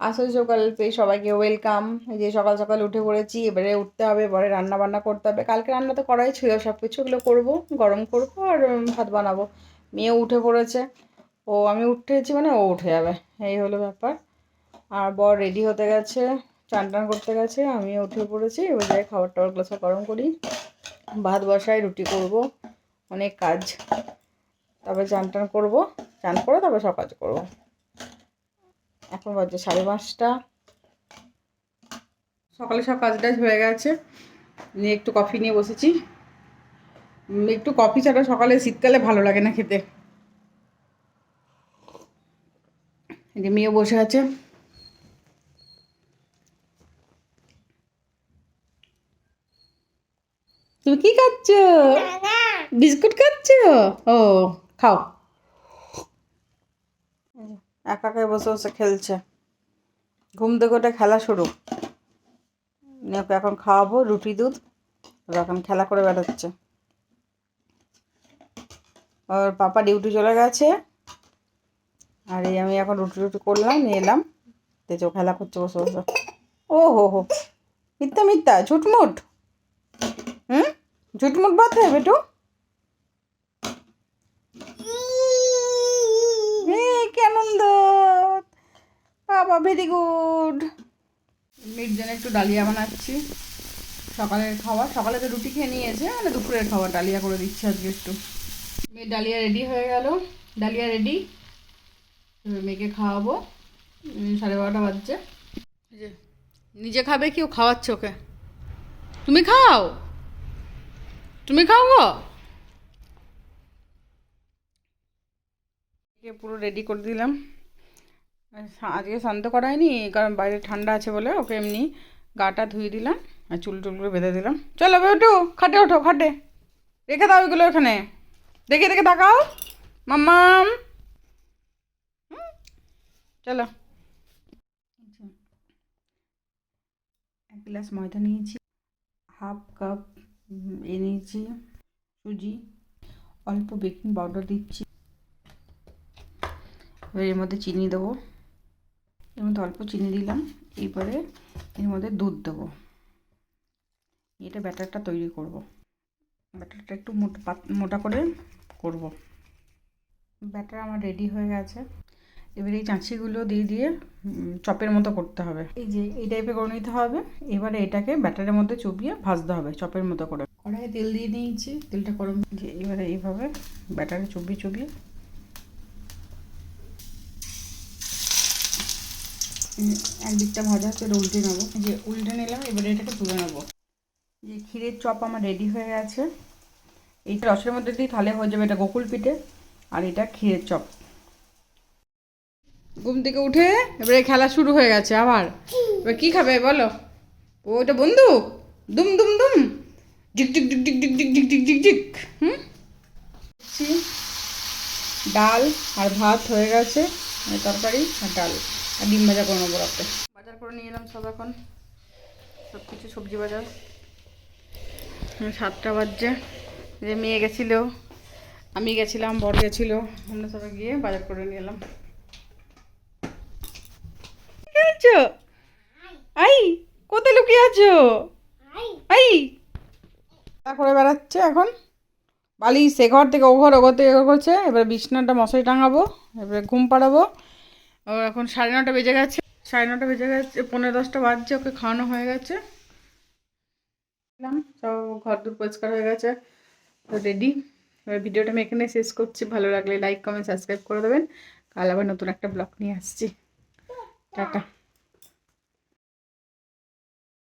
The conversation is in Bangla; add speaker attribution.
Speaker 1: আসলে সকালতেই সবাইকে ওয়েলকাম। এই যে সকাল সকাল উঠে পড়েছি, এবারে উঠতে হবে, এবারে রান্না বান্না করতে হবে। কালকে রান্না তো করাই ছিল, সব কিছু ওগুলো করবো, গরম করবো আর ভাত বানাবো। মেয়েও উঠে পড়েছে, আমি উঠেছি মানে ও উঠে যাবে, এই হলো ব্যাপার। আর বর রেডি হতে গেছে, চান টান করতে গেছে, আমিও উঠে পড়েছি। এবার যাই খাবার টাবার সব গরম করি, ভাত বসাই, রুটি করব, অনেক কাজ। তারপরে চান টান করবো, চান করে তারপরে সব কাজ করবো। এখন বাজে 5:30। সকালে সব কাজ টাজ হয়ে গেছে, নিয়ে একটু কফি নিয়ে বসেছি। একটু কফি ছাড়া সকালে শীতকালে ভালো লাগে না খেতে। এই যে মেয়েও বসে আছে। তুমি কি খাচ্ছ? বিস্কুট খাচ্ছ? ও, খাও। একা একাই বসে বসে খেলছে, ঘুম থেকে ওটা খেলা শুরু। ওকে এখন খাওয়াবো রুটি দুধ, এখন খেলা করে বেড়াচ্ছে। ওর পাপা ডিউটি চলে গেছে, আর এই আমি এখন রুটি রুটি করলাম, নিয়ে এলাম, তেজো খেলা করছে বসে বসে। ও হো হো, মিথ্যা মিথ্যা ঝুটমুট, ঝুটমুট বাদ है बेटू। কি আনন্দ, বাবা ভেরি গুড। মেয়ের জন্য একটু ডালিয়া বানাচ্ছি, সকালের খাবার। সকালে তো রুটি খেয়ে নিয়েছে, মানে দুপুরের খাবার ডালিয়া করে দিচ্ছি আজকে একটু। মেয়ের ডালিয়া রেডি হয়ে গেল, ডালিয়া রেডি, মেয়েকে খাওয়াবো। 12:30 বাজছে। নিজে খাবে কি ও খাওয়াচ্ছে ওকে? তুমি খাও, তুমি খাও গো। পুরো রেডি করে দিলাম। আজকে স্নান তো করায়নি, কারণ বাইরে ঠান্ডা আছে বলে ওকে এমনি গাটা ধুয়ে দিলাম আর চুল টুলগুলো বেঁধে দিলাম। চলো বেটু, খাটে ওঠো, খাটে রেখে দাও এগুলো এখানে, দেখে দেখে তাকাও মাম্মাম। চলো, 1 গ্লাস ময়দা নিয়েছি, হাফ কাপ নিয়েছি সুজি, অল্প বেকিং পাউডার দিচ্ছি, এবার এর মধ্যে চিনি দেবো, এর মধ্যে অল্প চিনি দিলাম। এবারে এর মধ্যে দুধ দেবো, এটা ব্যাটারটা তৈরি করব। ব্যাটারটা একটু মোটা করে করব। ব্যাটার আমার রেডি হয়ে গেছে। এবার এই চাঁচিগুলো দিয়ে দিয়ে চপের মতো করতে হবে, এই যে এই টাইপের করে নিতে হবে। এবারে এটাকে ব্যাটারের মধ্যে চুবিয়ে ভাজতে হবে চপের মতো করে। কড়াইয়ে তেল দিয়ে নিয়েছি, তেলটা গরম, যে এবারে এইভাবে ব্যাটারে চুবিয়ে চুবিয়ে একদিকটা ভাজা হচ্ছে, উল্টে নেবো, যে উল্টে নিলাম। এবারে এটাকে তুলে নেবো। যে ক্ষীরের চপ আমার রেডি হয়ে গেছে, এইটা রসের মধ্যে দিয়ে তাহলে হয়ে যাবে এটা গোকুল পিঠে, আর এটা ক্ষীরের চপ। ঘুম থেকে উঠে এবারে খেলা শুরু হয়ে গেছে আবার। এবার কী খাবে বলো? ওটা বন্দুক, দুম দুম দুম, ঝিক ঝিক ঝিক ঝিক ঝিক ঝিক ঝিক ঝিক ঝিক ঝিক। ডাল আর ভাত হয়ে গেছে, তরকারি আর ডাল আর ডিম ভাজা করে নেবো রাতে। বাজার করে নিয়ে এলাম সব, এখন সব কিছু সবজি বাজার। 7টা বাজছে, যে মেয়ে গেছিলো, আমি গেছিলাম, বর গেছিলো, আমরা সবাই গিয়ে বাজার করে নিয়ে এলাম। খেলছো? আই, কোথায় লুকিয়ে আছো? আই, করে বেড়াচ্ছে এখন, বালিশ এ ঘর থেকে ও ঘর, ও ঘর থেকে এ করছে। এবার বিছনাটা মশারি টাঙাবো, এবারে ঘুম পাড়াবো। ও এখন 9:30 বেজে গেছে, 9:30 বেজে গেছে, 9:45 বাজছে, ওকে খাওয়ানো হয়ে গেছে। সব ঘর দূর পরিষ্কার হয়ে গেছে, তো রেডি। এবার ভিডিওটা আমি এখানে শেষ করছি, ভালো লাগলে লাইক কমেন্ট সাবস্ক্রাইব করে দেবেন। কাল আবার নতুন একটা ব্লগ নিয়ে আসছি। টাটা।